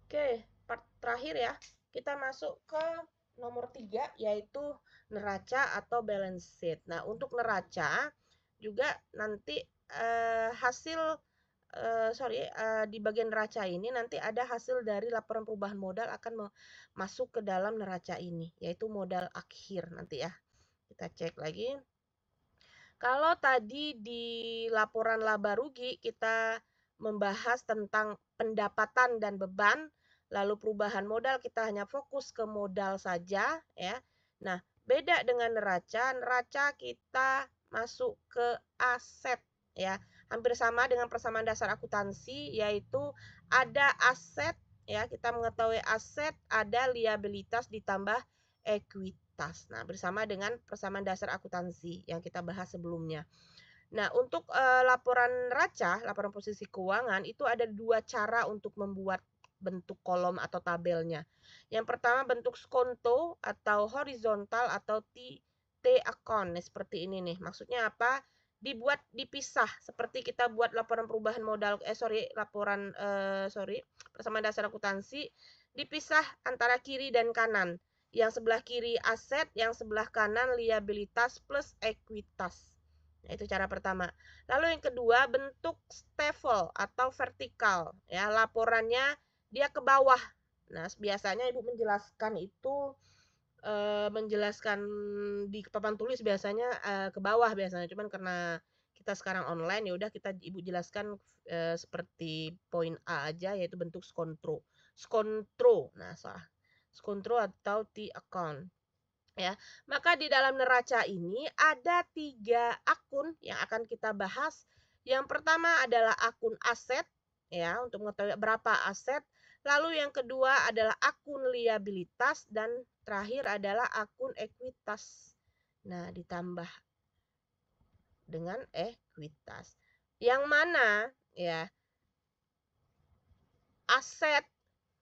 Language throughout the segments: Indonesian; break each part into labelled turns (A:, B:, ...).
A: Oke, part terakhir ya. Kita masuk ke nomor 3 yaitu neraca atau balance sheet. Nah, untuk neraca juga nanti hasil di bagian neraca ini nanti ada hasil dari laporan perubahan modal akan masuk ke dalam neraca ini, yaitu modal akhir nanti ya. Kita cek lagi. Kalau tadi di laporan laba rugi kita membahas tentang pendapatan dan beban, lalu perubahan modal kita hanya fokus ke modal saja ya. Nah, beda dengan neraca. Neraca kita masuk ke aset ya. Hampir sama dengan persamaan dasar akuntansi, yaitu ada aset ya, kita mengetahui aset, ada liabilitas ditambah ekuitas. Nah, bersama dengan persamaan dasar akuntansi yang kita bahas sebelumnya. Nah, untuk laporan neraca, laporan posisi keuangan, itu ada dua cara untuk membuat bentuk kolom atau tabelnya. Yang pertama bentuk skonto atau horizontal atau T account. Nah, seperti ini nih. Maksudnya apa? Dibuat dipisah seperti kita buat laporan perubahan modal persamaan dasar akuntansi, dipisah antara kiri dan kanan. Yang sebelah kiri aset, yang sebelah kanan liabilitas plus ekuitas. Nah, itu cara pertama. Lalu yang kedua, bentuk staple atau vertikal. Ya, laporannya dia ke bawah. Nah, biasanya Ibu menjelaskan itu menjelaskan di papan tulis biasanya ke bawah biasanya. Cuman karena kita sekarang online ya udah kita Ibu jelaskan seperti poin A aja, yaitu bentuk skontro. Skontro. Nah, salah. Skontro atau T account. Ya, maka di dalam neraca ini ada 3 akun yang akan kita bahas. Yang pertama adalah akun aset, ya, untuk mengetahui berapa aset. Lalu yang kedua adalah akun liabilitas dan terakhir adalah akun ekuitas. Nah, ditambah dengan ekuitas. Yang mana ya aset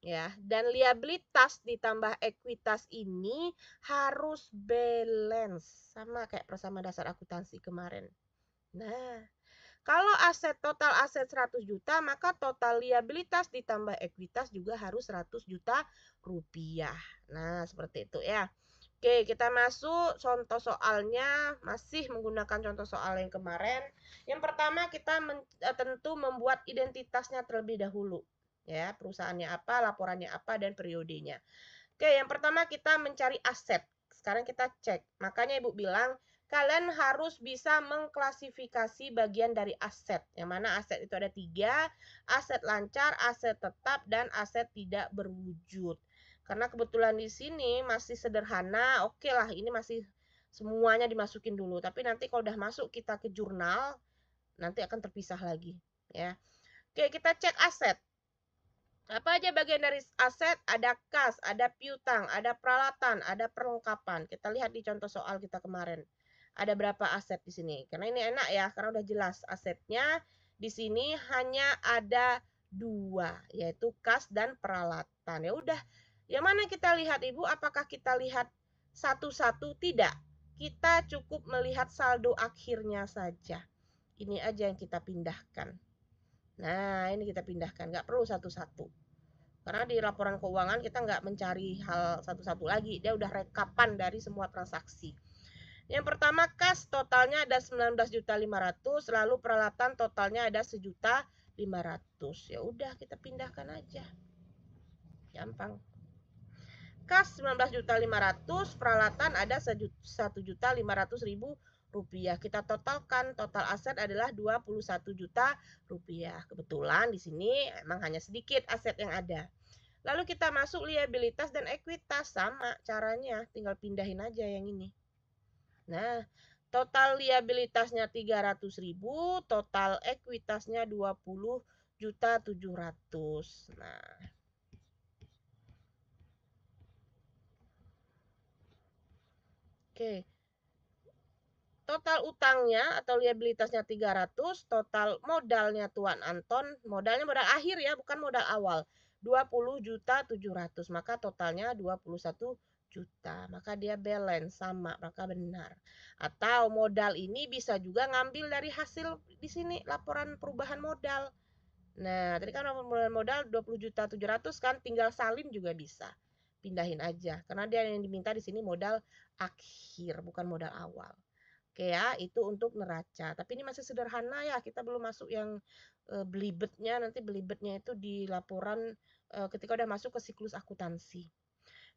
A: ya dan liabilitas ditambah ekuitas ini harus balance sama kayak persamaan dasar akuntansi kemarin. Nah, kalau total aset 100 juta, maka total liabilitas ditambah ekuitas juga harus 100 juta rupiah. Nah, seperti itu ya. Oke, kita masuk contoh soalnya, masih menggunakan contoh soal yang kemarin. Yang pertama kita tentu membuat identitasnya terlebih dahulu. Ya, perusahaannya apa, laporannya apa, dan periodenya. Oke, yang pertama kita mencari aset. Sekarang kita cek. Makanya Ibu bilang, kalian harus bisa mengklasifikasi bagian dari aset. Yang mana aset itu ada 3, aset lancar, aset tetap, dan aset tidak berwujud. Karena kebetulan di sini masih sederhana, oke lah, ini masih semuanya dimasukin dulu. Tapi nanti kalau udah masuk kita ke jurnal, nanti akan terpisah lagi. Ya. Oke, kita cek aset. Apa aja bagian dari aset? Ada kas, ada piutang, ada peralatan, ada perlengkapan. Kita lihat di contoh soal kita kemarin. Ada berapa aset di sini? Karena ini enak ya, karena udah jelas asetnya. Di sini hanya ada 2, yaitu kas dan peralatan. Ya udah, yang mana kita lihat Ibu? Apakah kita lihat satu-satu? Tidak. Kita cukup melihat saldo akhirnya saja. Ini aja yang kita pindahkan. Nah, ini kita pindahkan, nggak perlu satu-satu. Karena di laporan keuangan kita nggak mencari hal satu-satu lagi, dia udah rekapan dari semua transaksi. Yang pertama kas totalnya ada 19.500.000, lalu peralatan totalnya ada 1.500.000. Ya udah kita pindahkan aja. Gampang. Kas 19.500.000, peralatan ada 1.500.000 rupiah. Kita totalkan, total aset adalah 21 juta rupiah. Kebetulan di sini emang hanya sedikit aset yang ada. Lalu kita masuk liabilitas dan ekuitas, sama caranya, tinggal pindahin aja yang ini. Nah, total liabilitasnya 300.000, total ekuitasnya 20.700.000. Nah, oke. Total utangnya atau liabilitasnya 300, total modalnya Tuan Anton, modalnya modal akhir ya, bukan modal awal. 20.700.000, maka totalnya 21 juta. Maka dia balance sama, maka benar. Atau modal ini bisa juga ngambil dari hasil di sini laporan perubahan modal. Nah, tadi kan modal 20.700.000 kan, tinggal salin juga bisa. Pindahin aja, karena dia yang diminta di sini modal akhir, bukan modal awal. Oke ya, itu untuk neraca. Tapi ini masih sederhana ya, kita belum masuk yang belibetnya. Nanti belibetnya itu di laporan ketika udah masuk ke siklus akuntansi.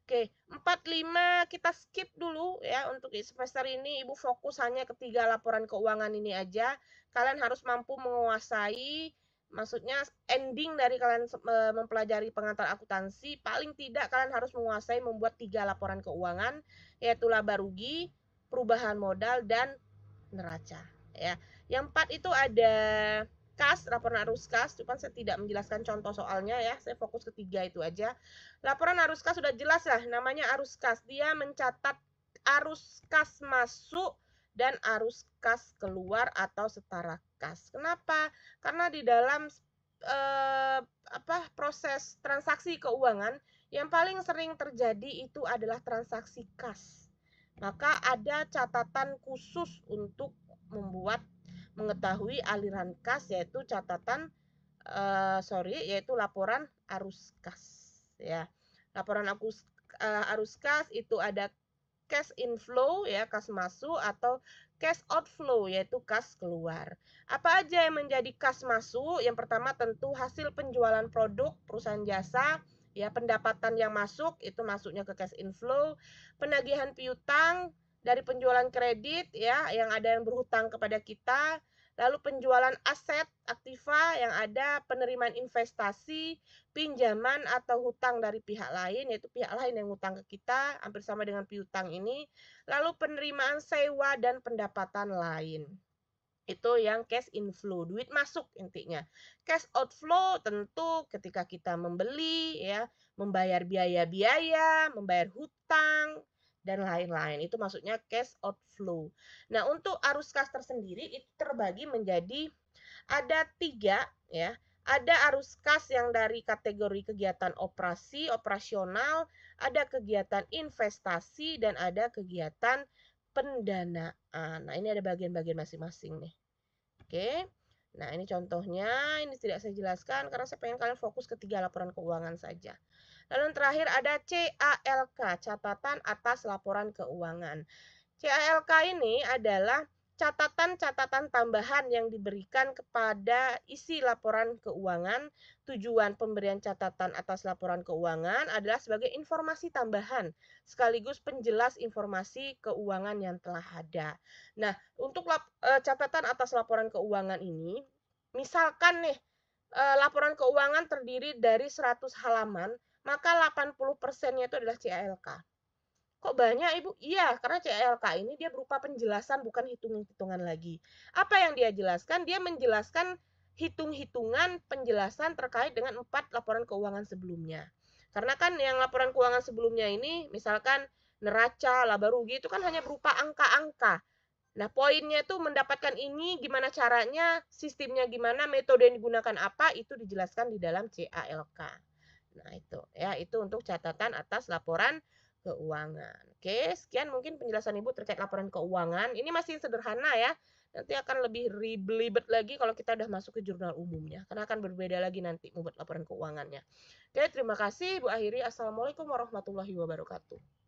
A: Oke, 45 kita skip dulu ya untuk semester ini. Ibu fokus hanya ketiga laporan keuangan ini aja. Kalian harus mampu menguasai, maksudnya ending dari kalian mempelajari pengantar akuntansi, paling tidak kalian harus menguasai membuat 3 laporan keuangan, yaitu laba rugi, perubahan modal, dan neraca. Ya, yang 4 itu ada kas, laporan arus kas, cuman saya tidak menjelaskan contoh soalnya ya, saya fokus ketiga itu aja. Laporan arus kas sudah jelas lah, namanya arus kas. Dia mencatat arus kas masuk dan arus kas keluar atau setara kas. Kenapa? Karena di dalam proses transaksi keuangan yang paling sering terjadi itu adalah transaksi kas. Maka ada catatan khusus untuk membuat mengetahui aliran kas, yaitu yaitu laporan arus kas ya. Laporan arus kas itu ada cash inflow ya, kas masuk, atau cash outflow yaitu kas keluar. Apa aja yang menjadi kas masuk? Yang pertama tentu hasil penjualan produk perusahaan jasa ya, pendapatan yang masuk itu masuknya ke cash inflow. Penagihan piutang dari penjualan kredit ya, yang ada yang berhutang kepada kita. Lalu penjualan aset aktiva yang ada penerimaan investasi, pinjaman atau hutang dari pihak lain, yaitu pihak lain yang hutang ke kita, hampir sama dengan piutang ini. Lalu penerimaan sewa dan pendapatan lain. Itu yang cash inflow, duit masuk intinya. Cash outflow tentu ketika kita membeli ya, membayar biaya-biaya, membayar hutang dan lain-lain. Itu maksudnya cash outflow. Nah, untuk arus kas tersendiri itu terbagi menjadi ada 3 ya. Ada arus kas yang dari kategori kegiatan operasional, ada kegiatan investasi, dan ada kegiatan pendanaan. Nah, ini ada bagian-bagian masing-masing nih. Oke. Nah, ini contohnya. Ini tidak saya jelaskan karena saya pengen kalian fokus ke 3 laporan keuangan saja. Lalu yang terakhir ada CALK, catatan atas laporan keuangan. CALK ini adalah catatan-catatan tambahan yang diberikan kepada isi laporan keuangan. Tujuan pemberian catatan atas laporan keuangan adalah sebagai informasi tambahan sekaligus penjelas informasi keuangan yang telah ada. Nah, untuk catatan atas laporan keuangan ini, misalkan nih laporan keuangan terdiri dari 100 halaman, maka 80%-nya itu adalah CALK. Kok banyak Ibu? Iya, karena CLK ini dia berupa penjelasan, bukan hitung-hitungan lagi. Apa yang dia jelaskan? Dia menjelaskan hitung-hitungan penjelasan terkait dengan 4 laporan keuangan sebelumnya. Karena kan yang laporan keuangan sebelumnya ini, misalkan neraca, laba rugi, itu kan hanya berupa angka-angka. Nah, poinnya itu mendapatkan ini, gimana caranya, sistemnya gimana, metode yang digunakan apa, itu dijelaskan di dalam CALK. Nah, itu ya, itu untuk catatan atas laporan keuangan. Oke, sekian mungkin penjelasan Ibu terkait laporan keuangan. Ini masih sederhana ya. Nanti akan lebih ribet lagi kalau kita udah masuk ke jurnal umumnya. Karena akan berbeda lagi nanti membuat laporan keuangannya. Oke, terima kasih. Ibu akhiri. Assalamualaikum warahmatullahi wabarakatuh.